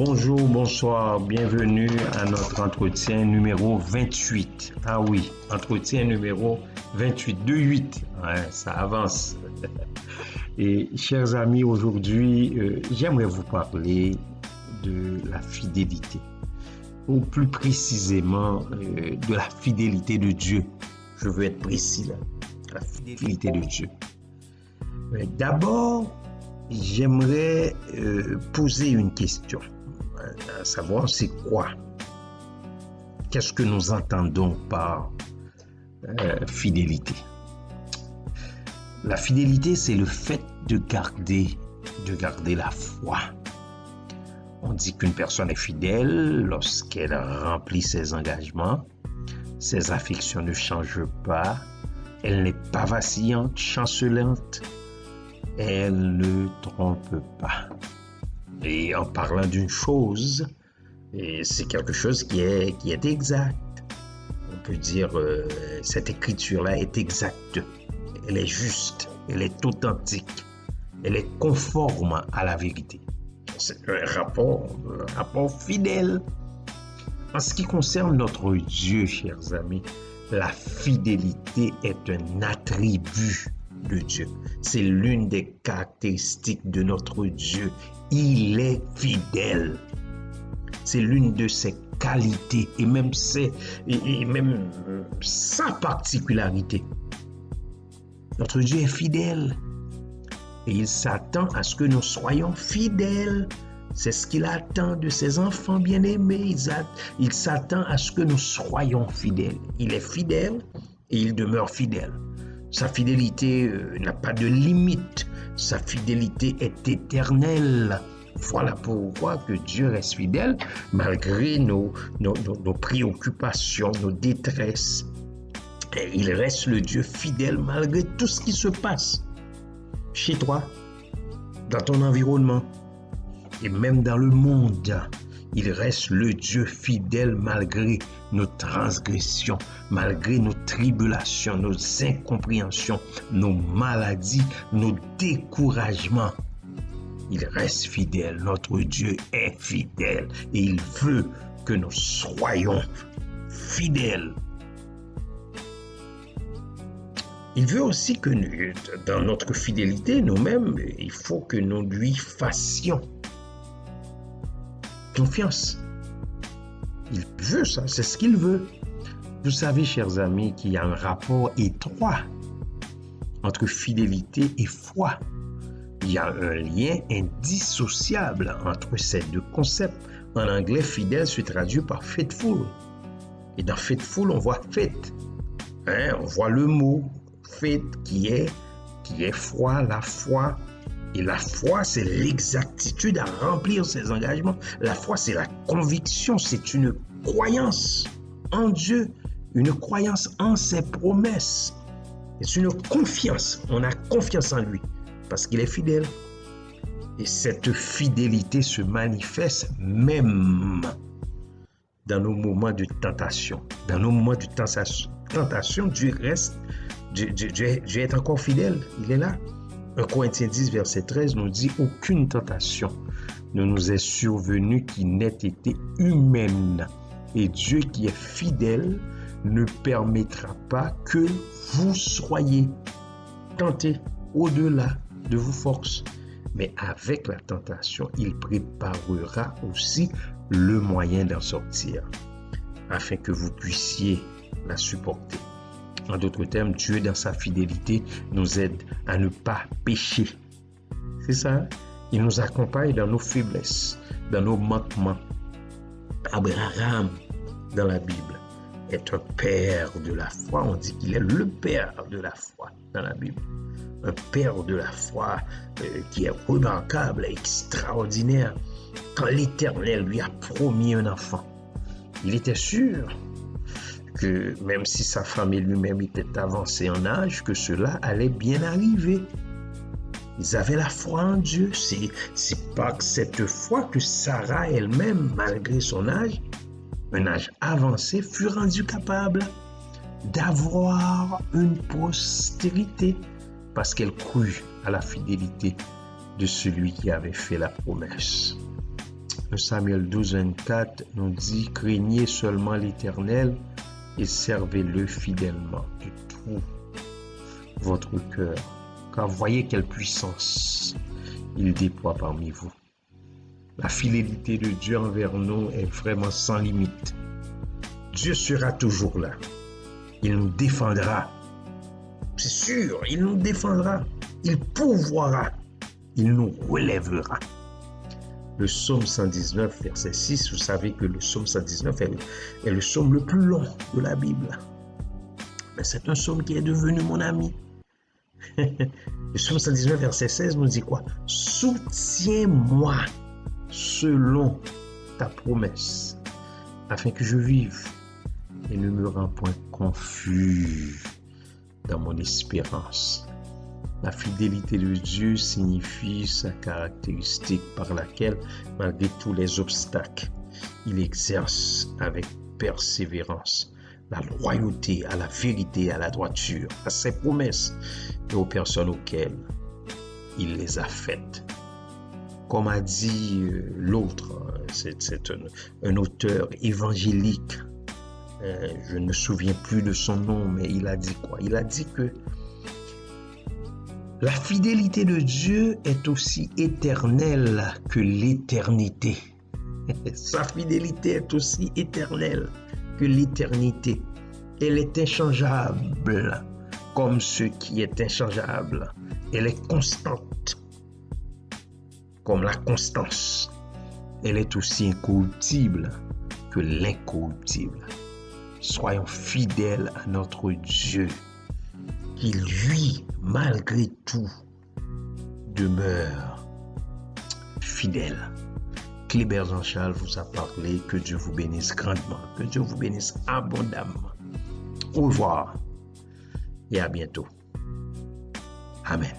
Bonjour, bonsoir, bienvenue à notre entretien numéro 28. Ah oui, entretien numéro 28, 2-8, ouais, ça avance. Et chers amis, aujourd'hui, j'aimerais vous parler de la fidélité, ou plus précisément de la fidélité de Dieu. Je veux être précis là, la fidélité de Dieu. Mais d'abord, j'aimerais poser une question. À savoir c'est quoi? Qu'est-ce que nous entendons par fidélité? La fidélité, c'est le fait de garder la foi. On dit qu'une personne est fidèle lorsqu'elle remplit ses engagements, ses affections ne changent pas, elle n'est pas vacillante, chancelante, elle ne trompe pas. Et en parlant d'une chose, c'est quelque chose qui est exact. On peut dire cette écriture-là est exacte, elle est juste, elle est authentique, elle est conforme à la vérité. C'est un rapport fidèle. En ce qui concerne notre Dieu, chers amis, la fidélité est un attribut de Dieu. C'est l'une des caractéristiques de notre Dieu. Il est fidèle. C'est l'une de ses qualités et même sa particularité. Notre Dieu est fidèle et il s'attend à ce que nous soyons fidèles. C'est ce qu'il attend de ses enfants bien-aimés. Il s'attend à ce que nous soyons fidèles. Il est fidèle et il demeure fidèle. Sa fidélité n'a pas de limite. Sa fidélité est éternelle. Voilà pourquoi que Dieu reste fidèle malgré nos préoccupations, nos détresses. Et il reste le Dieu fidèle malgré tout ce qui se passe chez toi, dans ton environnement et même dans le monde. Il reste le Dieu fidèle malgré nos transgressions, malgré nos tribulations, nos incompréhensions, nos maladies, nos découragements. Il reste fidèle. Notre Dieu est fidèle et il veut que nous soyons fidèles. Il veut aussi que nous, dans notre fidélité, nous-mêmes, il faut que nous lui fassions confiance. Il veut ça, c'est ce qu'il veut. Vous savez, chers amis, qu'il y a un rapport étroit entre fidélité et foi. Il y a un lien indissociable entre ces deux concepts. En anglais, fidèle se traduit par faithful. Et dans faithful, on voit faith. On voit le mot faith qui est foi, la foi. Et la foi, c'est l'exactitude à remplir ses engagements. La foi, c'est la conviction, c'est une croyance en Dieu, une croyance en ses promesses. C'est une confiance, on a confiance en lui parce qu'il est fidèle. Et cette fidélité se manifeste même dans nos moments de tentation. Dans nos moments de tentation, Dieu est encore fidèle, il est là. 1 Corinthiens 10, verset 13 nous dit « Aucune tentation ne nous est survenue qui n'ait été humaine. Et Dieu qui est fidèle ne permettra pas que vous soyez tentés au-delà de vos forces. Mais avec la tentation, il préparera aussi le moyen d'en sortir, afin que vous puissiez la supporter. » En d'autres termes, Dieu, dans sa fidélité, nous aide à ne pas pécher. C'est ça. Il nous accompagne dans nos faiblesses, dans nos manquements. Abraham, dans la Bible, est un père de la foi. On dit qu'il est le père de la foi dans la Bible. Un père de la foi qui est remarquable, extraordinaire. Quand l'Éternel lui a promis un enfant, il était sûr que même si sa femme et lui-même étaient avancés en âge, que cela allait bien arriver. Ils avaient la foi en Dieu. C'est par cette foi que Sarah elle-même, malgré son âge, un âge avancé, fut rendu capable d'avoir une postérité parce qu'elle crut à la fidélité de celui qui avait fait la promesse. Le Samuel 12, 24 nous dit « Craignez seulement l'Éternel et servez-le fidèlement de tout votre cœur, car voyez quelle puissance il déploie parmi vous. » La fidélité de Dieu envers nous est vraiment sans limite. Dieu sera toujours là. Il nous défendra. C'est sûr, il nous défendra. Il pourvoira. Il nous relèvera. Le psaume 119, verset 6, vous savez que le psaume 119 est le psaume le plus long de la Bible. Mais c'est un psaume qui est devenu mon ami. Le psaume 119, verset 16 nous dit quoi? Soutiens-moi selon ta promesse, afin que je vive et ne me rends point confus dans mon espérance. La fidélité de Dieu signifie sa caractéristique par laquelle, malgré tous les obstacles, il exerce avec persévérance la loyauté à la vérité, à la droiture, à ses promesses et aux personnes auxquelles il les a faites. Comme a dit l'autre, c'est un auteur évangélique, je ne me souviens plus de son nom, mais il a dit quoi? Il a dit que la fidélité de Dieu est aussi éternelle que l'éternité. Sa fidélité est aussi éternelle que l'éternité. Elle est inchangeable comme ce qui est inchangeable. Elle est constante comme la constance. Elle est aussi incorruptible que l'incorruptible. Soyons fidèles à notre Dieu, qui lui, malgré tout, demeure fidèle. Clébert Jean-Charles vous a parlé. Que Dieu vous bénisse grandement. Que Dieu vous bénisse abondamment. Au revoir et à bientôt. Amen.